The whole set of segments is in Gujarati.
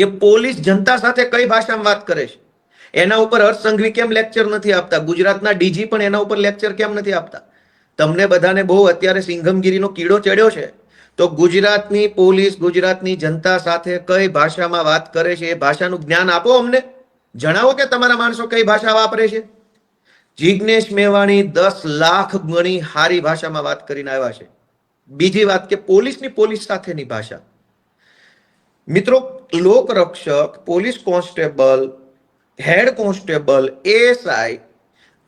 કે પોલીસ જનતા સાથે કઈ ભાષામાં વાત કરે છે, એના ઉપર હર્ષ સંઘવી કેમ લેક્ચર નથી આપતા, ગુજરાતના ડીજી પણ એના ઉપર લેક્ચર કેમ નથી આપતા? તમને બધાને બહુ અત્યારે સિંઘમગીરીનો કીડો ચડ્યો છે, તો ગુજરાતની પોલીસ ગુજરાતની જનતા સાથે કઈ ભાષામાં વાત કરે છે એ ભાષાનું જ્ઞાન આપો, અમને જણાવો કે તમારા માણસો કઈ ભાષા વાપરે છે. જિગ્નેશ મેવાણી 10 લાખ ગણી હારી ભાષામાં વાત કરીને આવ્યા છે. બીજી વાત કે પોલીસની પોલીસ સાથેની ભાષા. મિત્રો, લોકરક્ષક, police constable, head constable, ASI,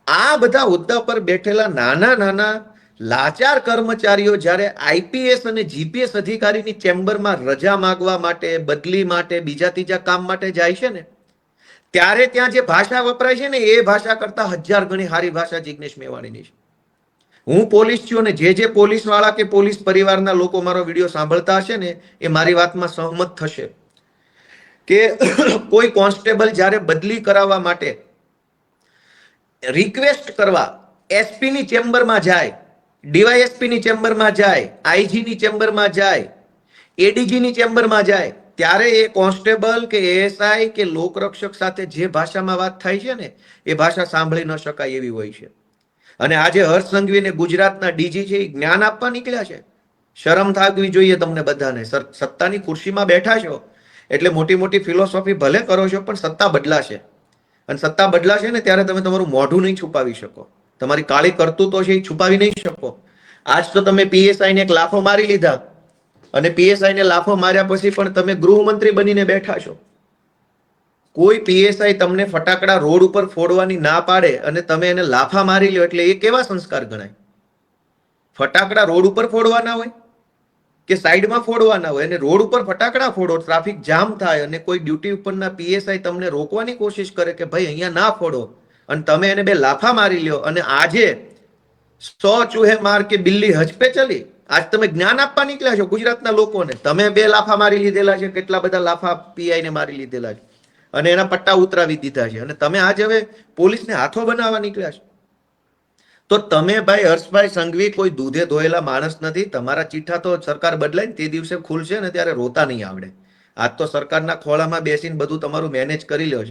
આ બધા હોદ્દા પર બેઠેલા નાના નાના લાચાર કર્મચારીઓ જ્યારે આઈપીએસ અને જીપીએસ અધિકારીની ચેમ્બરમાં રજા માંગવા માટે, બદલી માટે, બીજા ત્રીજા કામ માટે જાય છે ને, ત્યારે ત્યાં જે ભાષા વપરાય છે ને એ ભાષા કરતા 1000 ગણી હારી ભાષા જિગ્નેશ મેવાણીની છે. હું પોલીસ છું અને જે પોલીસ વાળા કે પોલીસ પરિવારના લોકો મારો વિડીયો સાંભળતા હશે ને એ મારી વાતમાં સહમત થશે કે કોઈ કોન્સ્ટેબલ જ્યારે બદલી કરાવવા માટે રિક્વેસ્ટ કરવા એસપી ની ચેમ્બરમાં જાય, ડીવાયએસપી ની ચેમ્બરમાં જાય, આઈજી ની ચેમ્બરમાં જાય, એડીજી ની ચેમ્બરમાં જાય, ત્યારે એ કોન્સ્ટેબલ કે એએસઆઈ કે લોકરક્ષક સાથે જે ભાષામાં વાત થાય છે ને એ ભાષા સાંભળી ન શકાય એવી હોય છે. અને આજે હર્ષ સંઘવી ને ગુજરાતના ડીજી છે એ જ્ઞાન આપવા નીકળ્યા છે. શરમ થાકવી જોઈએ તમને બધાને. સત્તાની ખુરશીમાં બેઠા છો એટલે મોટી મોટી ફિલોસોફી ભલે કરો છો, પણ સત્તા બદલાશે. અને સત્તા બદલાશે ને ત્યારે તમે તમારું મોઢું નહીં છુપાવી શકો, તમારી કાળી કરતૂતો છે એ છુપાવી નહીં શકો. આજ તો તમે પીએસઆઈ ને એક લાફો મારી લીધા, અને પીએસઆઈ ને લાફો માર્યા પછી પણ તમે ગૃહમંત્રી બનીને બેઠા છો. કોઈ પીએસઆઈ તમને ફટાકડા રોડ ઉપર ફોડવાની ના પાડે અને તમે એને લાફા મારી લ્યો એટલે એ કેવા સંસ્કાર ગણાય? ફટાકડા રોડ ઉપર ફોડવાના હોય કે સાઈડમાં ફોડવાના હોય? અને રોડ ઉપર ફટાકડા ફોડો, ટ્રાફિક જામ થાય અને કોઈ ડ્યુટી ઉપરના પીએસઆઈ તમને રોકવાની કોશિશ કરે કે ભાઈ અહીંયા ના ફોડો, અને તમે એને બે લાફા મારી લ્યો. અને આજે 100 ચૂહે માર કે બિલ્લી હજ પે ચલી, આજ તમે જ્ઞાન આપવા નીકળ્યા છો ગુજરાતના લોકોને. તમે 2 લાફા મારી લીધેલા છે, કેટલા બધા લાફા પીઆઈ ને મારી લીધેલા છે અને એના પટ્ટા ઉતરાવી દીધા છે, અને તમે આજ હવે પોલીસને હાથો બનાવવા નીકળ્યા છો. તો તમે ભાઈ હર્ષભાઈ સંઘવી કોઈ દૂધે ધોયેલા માણસ નથી. તમારા ચીઠા તો સરકાર બદલાય ને તે દિવસે ખુલશે ને ત્યારે રોતા નહીં આવડે. આજ તો સરકારના ખોળામાં બેસીને બધું તમારું મેનેજ કરી લ્યો છે.